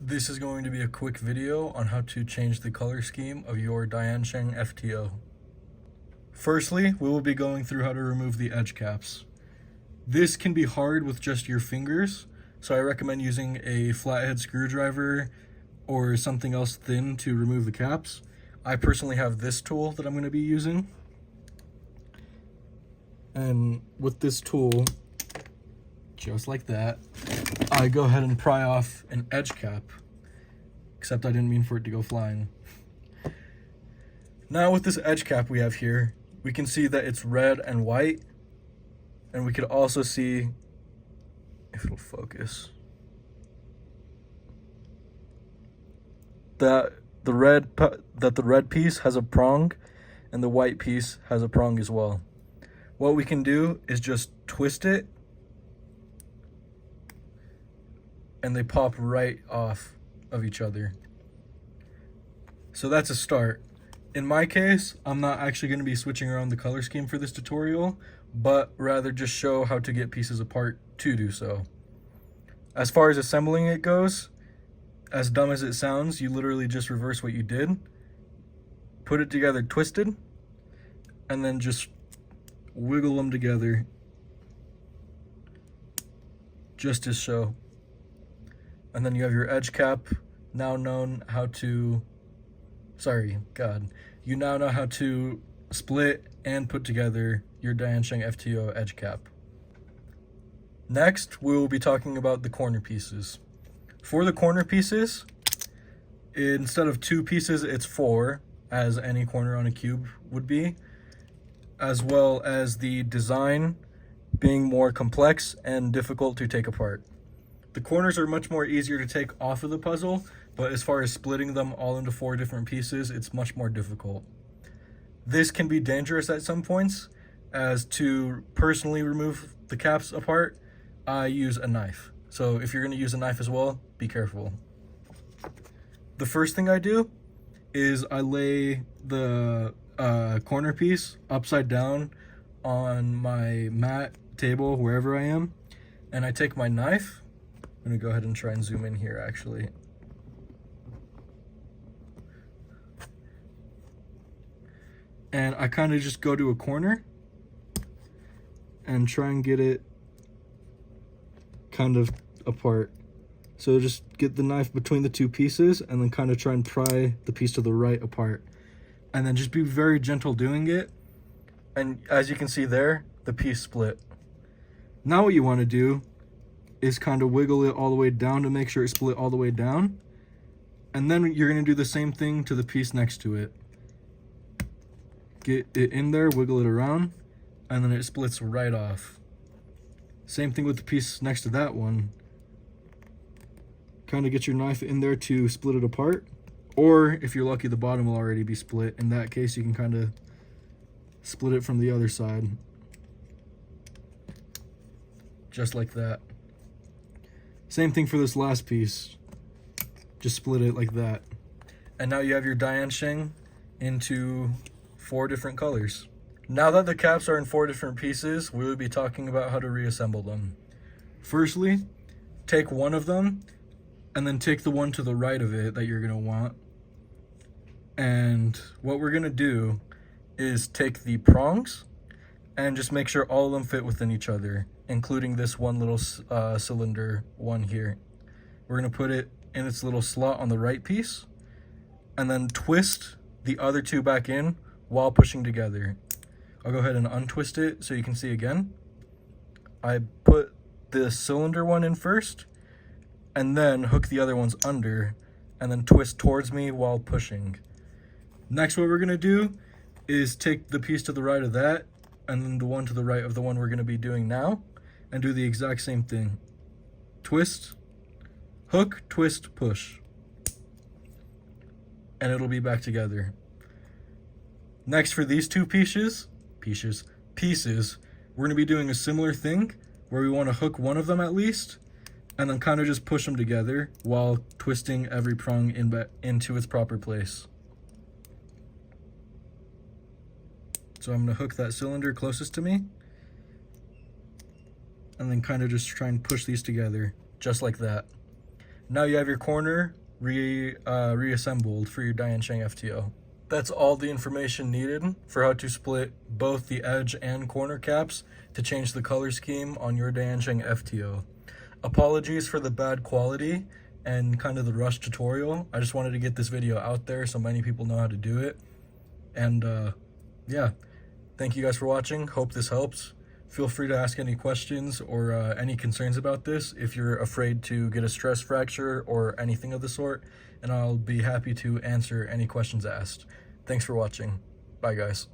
This is going to be a quick video on how to change the color scheme of your DianSheng FTO. Firstly, we will be going through how to remove the edge caps. This can be hard with just your fingers, so I recommend using a flathead screwdriver or something else thin to remove the caps. I personally have this tool that I'm going to be using. And with this tool, just like that, I go ahead and pry off an edge cap, except I didn't mean for it to go flying. Now with this edge cap we have here, we can see that it's red and white, and we could also see, if it'll focus, that the red piece has a prong and the white piece has a prong as well. What we can do is just twist it and they pop right off of each other. So that's a start. In my case, I'm not actually going to be switching around the color scheme for this tutorial, but rather just show how to get pieces apart to do so. As far as assembling it goes, as dumb as it sounds, you literally just reverse what you did, put it together twisted, and then just wiggle them together just as so. And then you have your edge cap. You now know how to split and put together your DianSheng FTO edge cap. Next, we will be talking about the corner pieces. For the corner pieces, instead of 2 pieces, it's 4, as any corner on a cube would be, as well as the design being more complex and difficult to take apart. The corners are much more easier to take off of the puzzle, but as far as splitting them all into 4 different pieces, it's much more difficult. This can be dangerous at some points, as to personally remove the caps apart, I use a knife. So if you're going to use a knife as well, be careful. The first thing I do is I lay the corner piece upside down on my mat, table, wherever I am, and I take my knife. I'm going to go ahead and try and zoom in here actually. And I kind of just go to a corner and try and get it kind of apart. So just get the knife between the 2 pieces and then kind of try and pry the piece to the right apart. And then just be very gentle doing it. And as you can see there, the piece split. Now what you want to do is kind of wiggle it all the way down to make sure it split all the way down. And then you're going to do the same thing to the piece next to it. Get it in there, wiggle it around, and then it splits right off. Same thing with the piece next to that one. Kind of get your knife in there to split it apart. Or if you're lucky, the bottom will already be split. In that case, you can kind of split it from the other side. Just like that. Same thing for this last piece. Just split it like that. And now you have your DianSheng into 4 different colors. Now that the caps are in 4 different pieces, we will be talking about how to reassemble them. Firstly, take one of them and then take the one to the right of it that you're going to want. And what we're going to do is take the prongs and just make sure all of them fit within each other, including this one little cylinder one here. We're going to put it in its little slot on the right piece and then twist the other 2 back in while pushing together. I'll go ahead and untwist it so you can see again. I put the cylinder one in first and then hook the other ones under and then twist towards me while pushing. Next, what we're going to do is take the piece to the right of that and then the one to the right of the one we're going to be doing now and do the exact same thing. Twist, hook, twist, push. And it'll be back together. Next, for these 2 pieces, we're going to be doing a similar thing where we want to hook one of them at least and then kind of just push them together while twisting every prong into its proper place. So I'm going to hook that cylinder closest to me and then kind of just try and push these together just like that. Now you have your corner reassembled for your DianSheng FTO. That's all the information needed for how to split both the edge and corner caps to change the color scheme on your DianSheng FTO. Apologies for the bad quality and kind of the rush tutorial. I just wanted to get this video out there so many people know how to do it. And yeah, thank you guys for watching. Hope this helps. Feel free to ask any questions or any concerns about this if you're afraid to get a stress fracture or anything of the sort, and I'll be happy to answer any questions asked. Thanks for watching. Bye, guys.